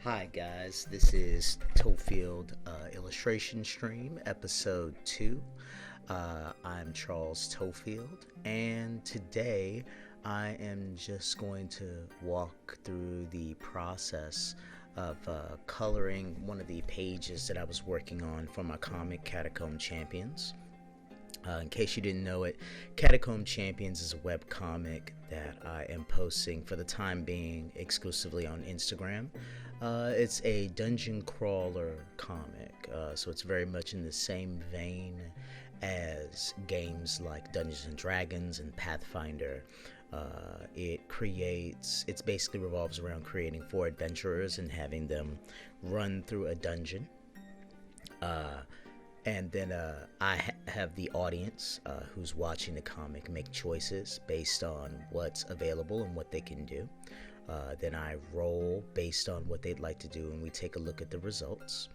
Hi guys, this is Toefield Illustration Stream, episode 2. I'm Charles Toefield, and today I am just going to walk through the process of coloring one of the pages that I was working on for my comic Catacomb Champions. In case you didn't know it, Catacomb Champions is a web comic that I am posting for the time being exclusively on Instagram. It's a dungeon crawler comic, so it's very much in the same vein as games like Dungeons and Dragons and Pathfinder. It basically revolves around creating 4 adventurers and having them run through a dungeon. And then I have the audience who's watching the comic make choices based on what's available and what they can do. Then I roll based on what they'd like to do, and we take a look at the results.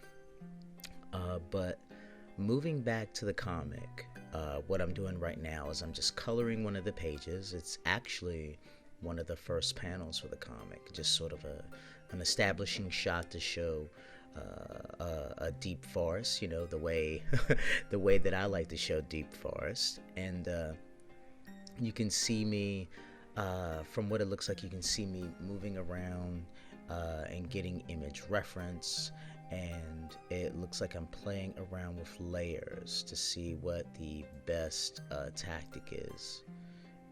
But moving back to the comic, what I'm doing right now is I'm just coloring one of the pages. It's actually one of the first panels for the comic, just sort of an establishing shot to show a deep forest, the way the way that I like to show deep forest. And you can see me, from what it looks like, you can see me moving around and getting image reference, and it looks like I'm playing around with layers to see what the best tactic is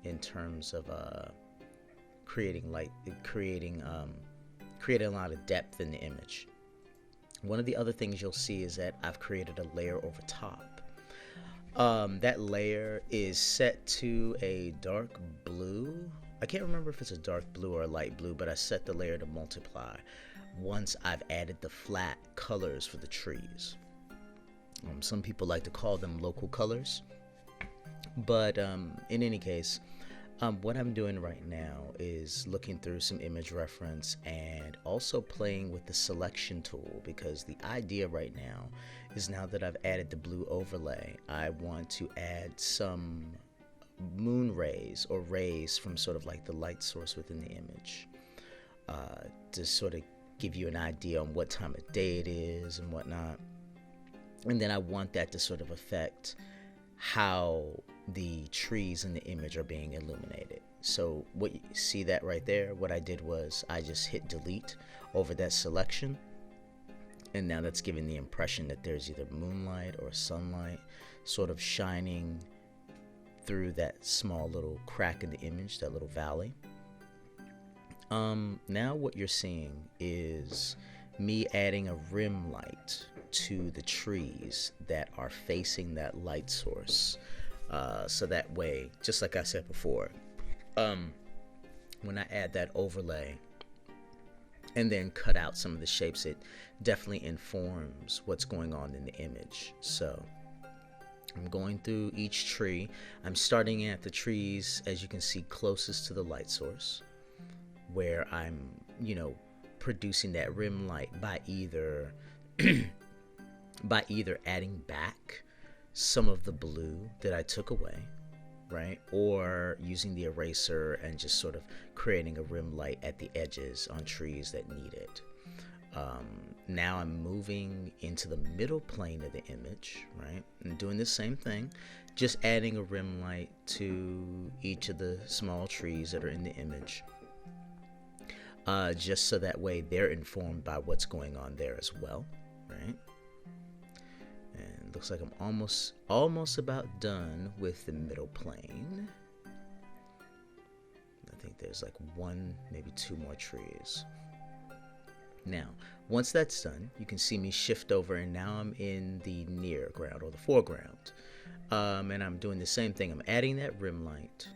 in terms of creating a lot of depth in the image. One of the other things you'll see is that I've created a layer over top. That layer is set to a dark blue. I can't remember if it's a dark blue or a light blue, but I set the layer to multiply once I've added the flat colors for the trees. Some people like to call them local colors, but in any case, what I'm doing right now is looking through some image reference and also playing with the selection tool, because the idea right now is, now that I've added the blue overlay, I want to add some moon rays or rays from sort of like the light source within the image, to sort of give you an idea on what time of day it is and whatnot. And then I want that to sort of affect how the trees in the image are being illuminated. So what you see that right there, what I did was I just hit delete over that selection, and now that's giving the impression that there's either moonlight or sunlight sort of shining through that small little crack in the image, that little valley. Now what you're seeing is me adding a rim light to the trees that are facing that light source. So that way, just like I said before, when I add that overlay and then cut out some of the shapes, it definitely informs what's going on in the image. So I'm going through each tree. I'm starting at the trees, as you can see, closest to the light source, where I'm, producing that rim light by either adding back some of the blue that I took away, right? Or using the eraser and just sort of creating a rim light at the edges on trees that need it. Now I'm moving into the middle plane of the image, right? And doing the same thing, just adding a rim light to each of the small trees that are in the image. Just so that way they're informed by what's going on there as well, right? And looks like I'm almost about done with the middle plane. I think there's like 1, maybe 2 more trees. Now, once that's done, you can see me shift over, and now I'm in the near ground or the foreground. And I'm doing the same thing. I'm adding that rim light,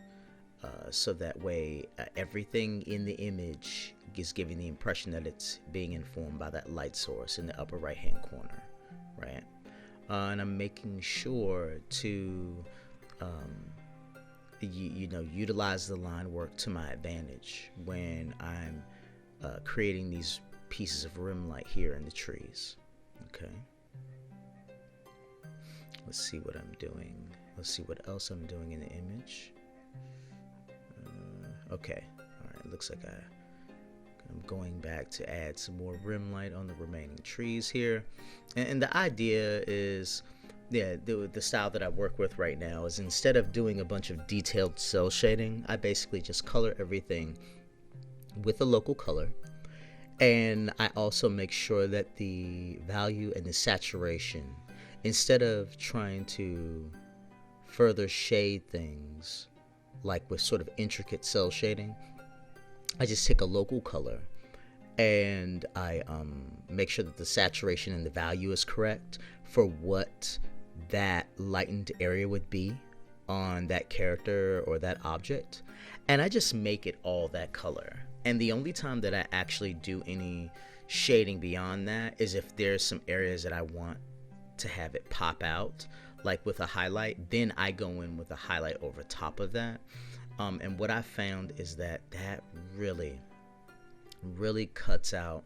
so that way everything in the image is giving the impression that it's being informed by that light source in the upper right hand corner, right? And I'm making sure to utilize the line work to my advantage when I'm creating these pieces of rim light here in the trees. Okay, let's see what I'm doing. Let's see what else I'm doing in the image. Okay, all right, looks like I I'm going back to add some more rim light on the remaining trees here. And the idea is, yeah, the style that I work with right now is, instead of doing a bunch of detailed cell shading, I basically just color everything with a local color. And I also make sure that the value and the saturation, instead of trying to further shade things like with sort of intricate cell shading, I just take a local color and I make sure that the saturation and the value is correct for what that lightened area would be on that character or that object, and I just make it all that color. And the only time that I actually do any shading beyond that is if there's some areas that I want to have it pop out, like with a highlight, then I go in with a highlight over top of that. And what I found is that really cuts out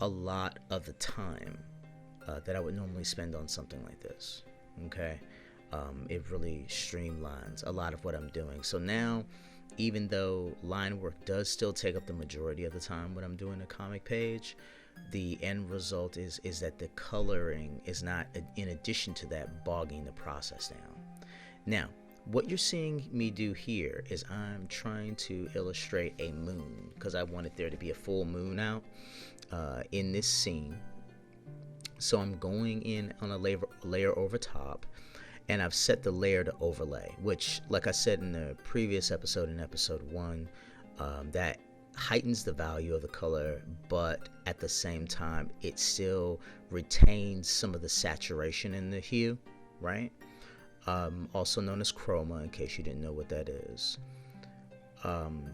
a lot of the time that I would normally spend on something like this. Okay, it really streamlines a lot of what I'm doing. So now, even though line work does still take up the majority of the time when I'm doing a comic page, the end result is that the coloring is not, in addition to that, bogging the process down. Now, what you're seeing me do here is I'm trying to illustrate a moon, because I wanted there to be a full moon out in this scene. So I'm going in on a layer over top, and I've set the layer to overlay, which, like I said in the previous episode, in episode 1, that heightens the value of the color, but at the same time it still retains some of the saturation in the hue, right? Also known as chroma, in case you didn't know what that is.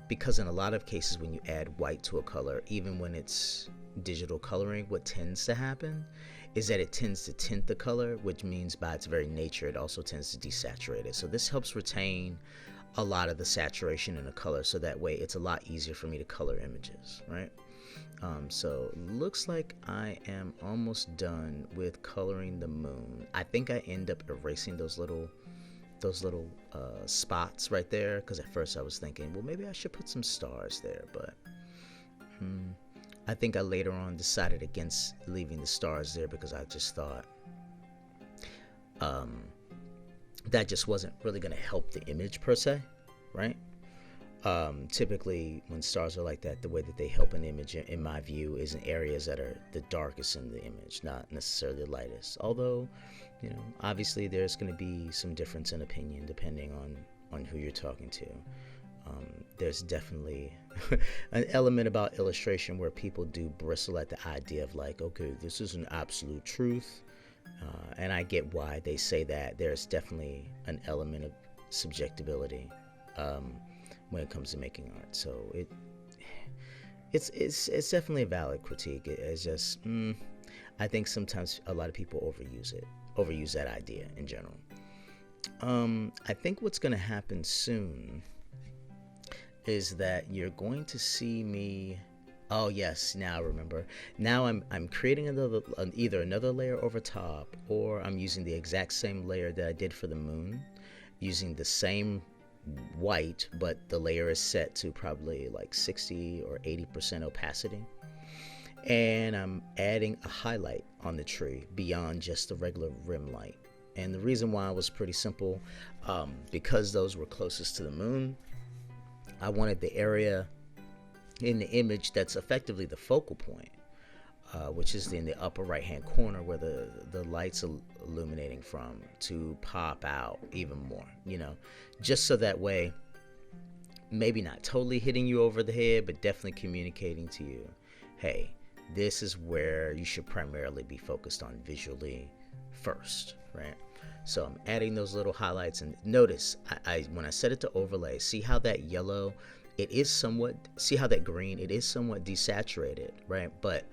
Because in a lot of cases when you add white to a color, even when it's digital coloring, what tends to happen is that it tends to tint the color, which means by its very nature it also tends to desaturate it. So this helps retain a lot of the saturation in a color, so that way it's a lot easier for me to color images, right? So looks like I am almost done with coloring the moon. I think I end up erasing those little spots right there, because at first I was thinking, well, maybe I should put some stars there, but I think I later on decided against leaving the stars there, because I just thought that just wasn't really going to help the image per se, right? Typically when stars are like that, the way that they help an image, in my view, is in areas that are the darkest in the image, not necessarily the lightest. Although, obviously there's going to be some difference in opinion depending on who you're talking to. There's definitely an element about illustration where people do bristle at the idea of like, okay, this is an absolute truth. And I get why they say that. There's definitely an element of subjectivity when it comes to making art. So it's definitely a valid critique. It's just I think sometimes a lot of people overuse that idea in general. I think what's going to happen soon is that you're going to see me. Oh yes, now I remember. Now I'm creating either another layer over top, or I'm using the exact same layer that I did for the moon, using the same white, but the layer is set to probably like 60 or 80% opacity. And I'm adding a highlight on the tree beyond just the regular rim light. And the reason why was pretty simple, because those were closest to the moon. I wanted the area in the image that's effectively the focal point, which is in the upper right hand corner where the light's illuminating from, to pop out even more, just so that way, maybe not totally hitting you over the head, but definitely communicating to you, hey, this is where you should primarily be focused on visually first, right? So I'm adding those little highlights, and notice I when I set it to overlay, see how that yellow, see how that green, it is somewhat desaturated, right? But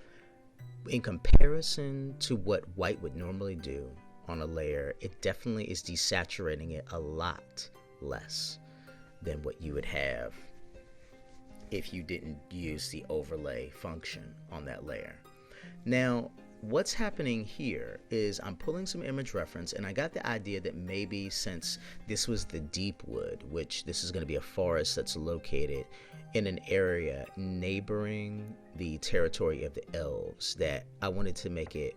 in comparison to what white would normally do on a layer, it definitely is desaturating it a lot less than what you would have if you didn't use the overlay function on that layer. Now, what's happening here is I'm pulling some image reference, and I got the idea that maybe since this was the deep wood, which this is going to be a forest that's located in an area neighboring the territory of the elves, that I wanted to make it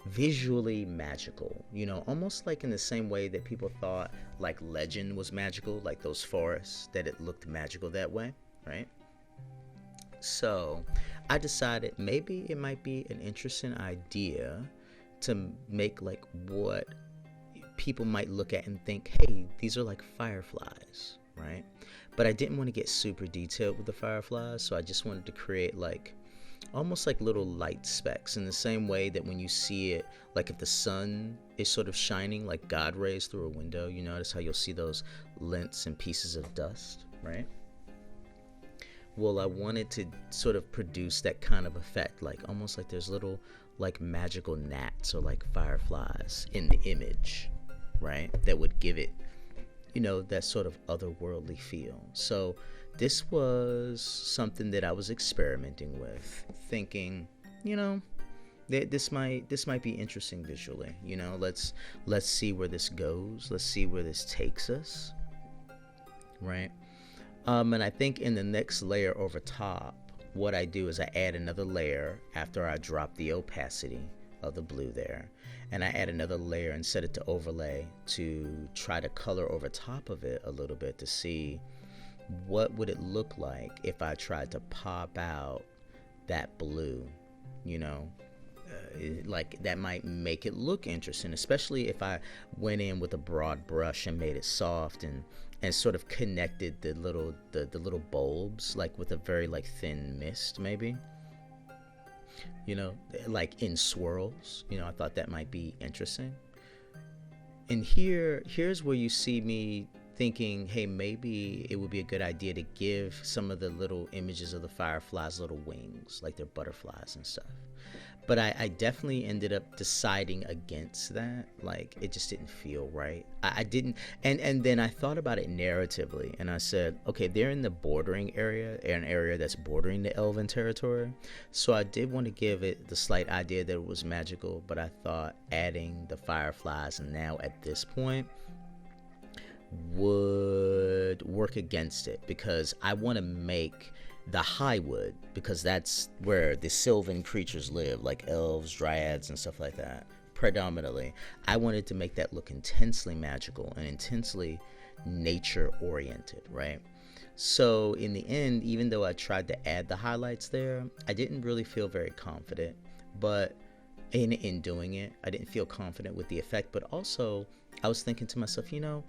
visually magical, you know, almost like in the same way that people thought like legend was magical, like those forests, that it looked magical that way, right? So I decided maybe it might be an interesting idea to make like what people might look at and think, hey, these are like fireflies, right? But I didn't want to get super detailed with the fireflies, so I just wanted to create like almost like little light specks, in the same way that when you see it, like if the sun is sort of shining like God rays through a window, you notice how you'll see those lints and pieces of dust, right? Well, I wanted to sort of produce that kind of effect, like almost like there's little like magical gnats or like fireflies in the image, right? That would give it, you know, that sort of otherworldly feel. So this was something that I was experimenting with, thinking, you know, this might be interesting visually. You know, let's see where this goes. Let's see where this takes us, right? And I think in the next layer over top, what I do is I add another layer after I drop the opacity of the blue there, and I add another layer and set it to overlay to try to color over top of it a little bit to see what would it look like if I tried to pop out that blue, you know. Like that might make it look interesting, especially if I went in with a broad brush and made it soft and sort of connected the little bulbs like with a very like thin mist, maybe, you know, like in swirls. You know, I thought that might be interesting. And here's where you see me thinking, hey, maybe it would be a good idea to give some of the little images of the fireflies little wings, like they're butterflies and stuff. But I definitely ended up deciding against that. Like, it just didn't feel right. I didn't, and then I thought about it narratively, and I said, okay, they're in the bordering area, an area that's bordering the elven territory. So I did want to give it the slight idea that it was magical, but I thought adding the fireflies now at this point would work against it, because I want to make the Highwood, because that's where the sylvan creatures live, like elves, dryads, and stuff like that, predominantly. I wanted to make that look intensely magical and intensely nature oriented, right? So in the end, even though I tried to add the highlights there, I didn't really feel very confident. But in doing it, I didn't feel confident with the effect. But also, I was thinking to myself, you know,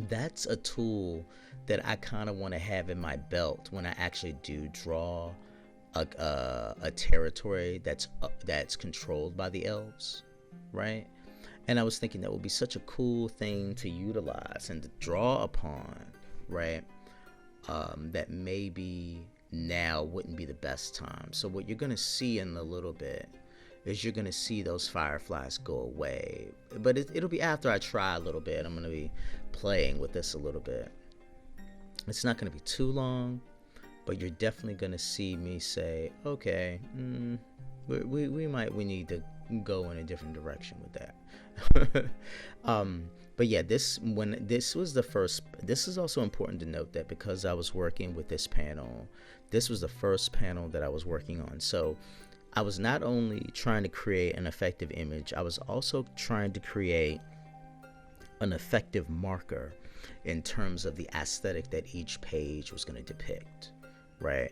that's a tool that I kind of want to have in my belt when I actually do draw a territory that's controlled by the elves, right? And I was thinking that would be such a cool thing to utilize and to draw upon, right? That maybe now wouldn't be the best time. So what you're going to see in a little bit is you're going to see those fireflies go away. But it'll be after I try a little bit. I'm going to be playing with this a little bit. It's not going to be too long, but you're definitely going to see me say, okay, we need to go in a different direction with that. But yeah, this is also important to note that because I was working with this panel, this was the first panel that I was working on. So I was not only trying to create an effective image, I was also trying to create an effective marker in terms of the aesthetic that each page was going to depict, right?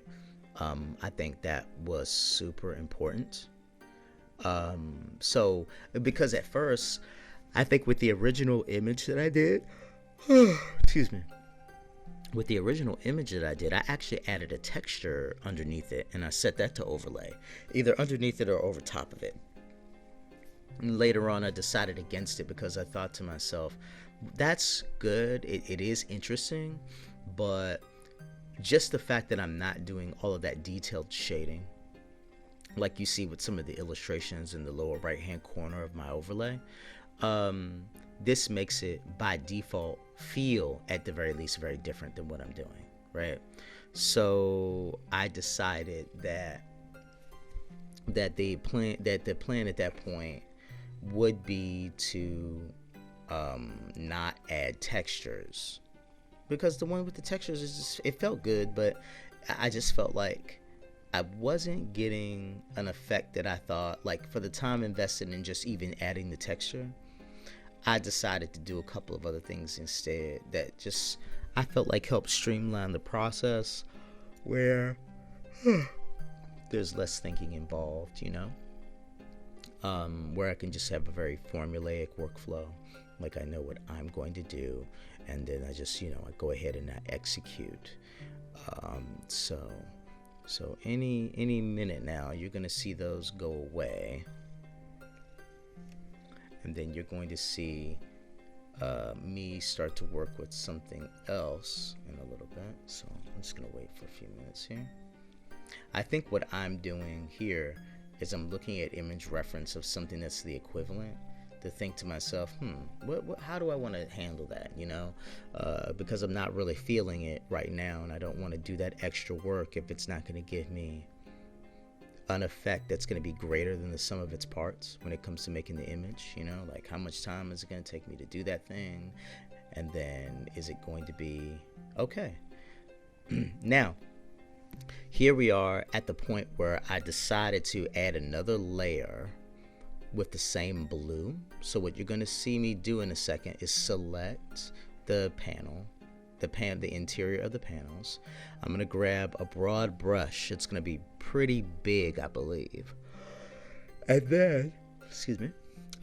I think that was super important. So because at first, I think with the original image that I did, excuse me, with the original image that I did, I actually added a texture underneath it, and I set that to overlay, either underneath it or over top of it. And later on, I decided against it because I thought to myself, that's good, it is interesting, but just the fact that I'm not doing all of that detailed shading, like you see with some of the illustrations in the lower right hand corner of my overlay, this makes it by default feel, at the very least, very different than what I'm doing, right? So I decided that that the plan at that point would be to not add textures, because the one with the textures is just, it felt good, but I just felt like I wasn't getting an effect that I thought, like, for the time invested in just even adding the texture. I decided to do a couple of other things instead that just, I felt like, helped streamline the process, where there's less thinking involved, you know, where I can just have a very formulaic workflow. Like, I know what I'm going to do, and then I just, you know, I go ahead and I execute. So any minute now, you're going to see those go away. And then you're going to see me start to work with something else in a little bit. So I'm just going to wait for a few minutes here. I think what I'm doing here is I'm looking at image reference of something that's the equivalent, to think to myself, how do I want to handle that, you know? Because I'm not really feeling it right now, and I don't want to do that extra work if it's not going to give me an effect that's going to be greater than the sum of its parts when it comes to making the image, you know? Like, how much time is it going to take me to do that thing? And then is it going to be okay? Now, here we are at the point where I decided to add another layer with the same blue. So what you're going to see me do in a second is select the panel, the interior of the panels. I'm going to grab a broad brush. It's going to be pretty big, I believe. And then,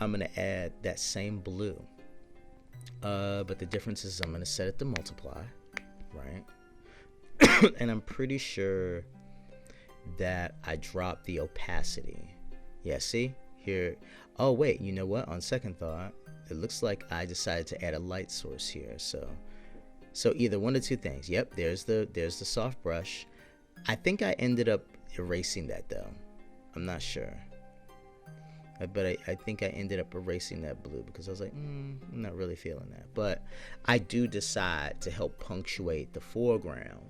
I'm going to add that same blue. But the difference is I'm going to set it to multiply, right? And I'm pretty sure that I dropped the opacity. Yeah, see? Here, oh wait, you know what, on second thought, it looks like I decided to add a light source here. So either one of two things. Yep, there's the soft brush. I think I ended up erasing that though. I'm not sure, but I think I ended up erasing that blue because I was like, I'm not really feeling that. But I do decide to help punctuate the foreground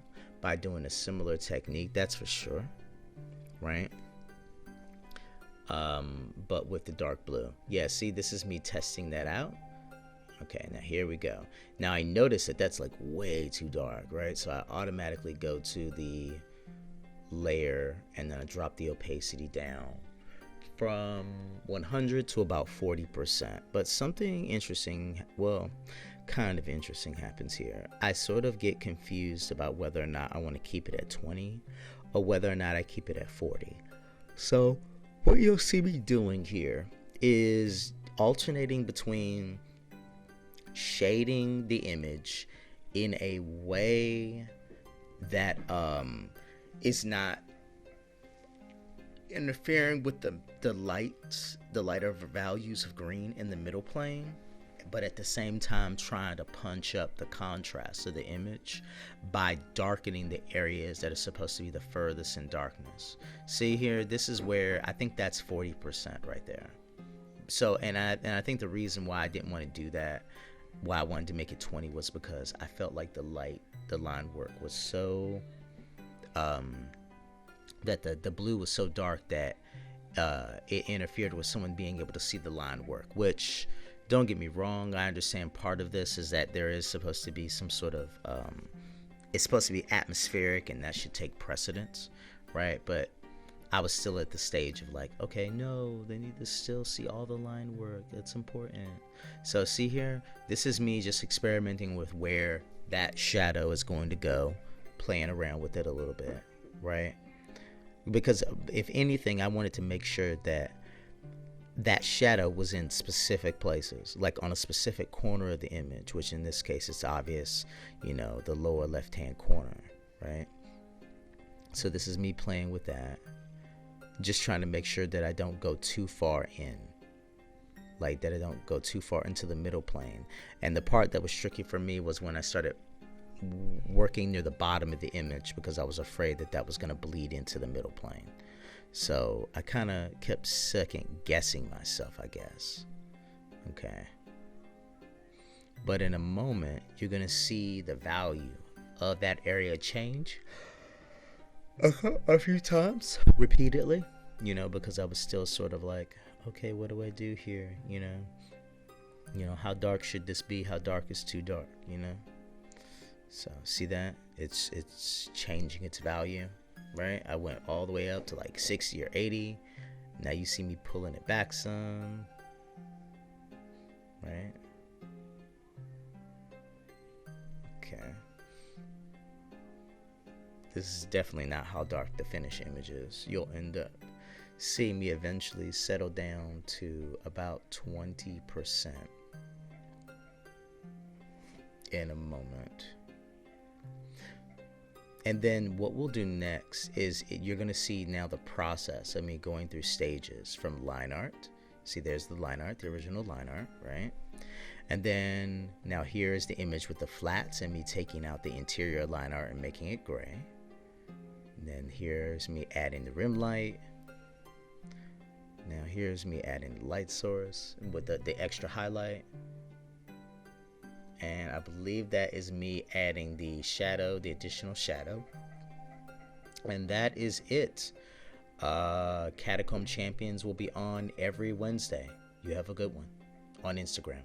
by doing a similar technique, that's for sure, right? But with the dark blue. Yeah, see, this is me testing that out. Okay, now here we go. Now I notice that that's like way too dark, right? So I automatically go to the layer and then I drop the opacity down from 100 to about 40%. But something interesting, well, kind of interesting happens here. I sort of get confused about whether or not I want to keep it at 20 or whether or not I keep it at 40. So what you'll see me doing here is alternating between shading the image in a way that is not interfering with the lighter values of green in the middle plane, but at the same time trying to punch up the contrast of the image by darkening the areas that are supposed to be the furthest in darkness. See here, this is where I think that's 40% right there. So, and I think the reason why I didn't want to do that, why I wanted to make it 20, was because I felt like the line work was so, that the blue was so dark that it interfered with someone being able to see the line work, which, don't get me wrong, I understand part of this is that there is supposed to be some sort of, it's supposed to be atmospheric and that should take precedence, right? But I was still at the stage of like, okay, no, they need to still see all the line work. That's important. So see here, this is me just experimenting with where that shadow is going to go, playing around with it a little bit, right? Because if anything, I wanted to make sure that that shadow was in specific places, like on a specific corner of the image, which in this case it's obvious, you know, the lower left hand corner, right? So this is me playing with that, just trying to make sure that I don't go too far in, like that I don't go too far into the middle plane. And the part that was tricky for me was when I started working near the bottom of the image, because I was afraid that that was going to bleed into the middle plane. So I kind of kept second guessing myself, I guess. Okay. But in a moment, you're going to see the value of that area change a few times, repeatedly. because I was still sort of like, okay, what do I do here? How dark should this be? How dark is too dark? So see that it's changing its value, right? I went all the way up to like 60 or 80. Now you see me pulling it back some, right? Okay. This is definitely not how dark the finished image is. You'll end up seeing me eventually settle down to about 20% in a moment. And then what we'll do next is you're going to see now the process of me going through stages from line art. See, there's the line art, the original line art, right? And then now here's the image with the flats and me taking out the interior line art and making it gray. And then here's me adding the rim light. Now here's me adding the light source with the extra highlight. And I believe that is me adding the shadow, the additional shadow. And that is it. Catacomb Champions will be on every Wednesday. You have a good one on Instagram.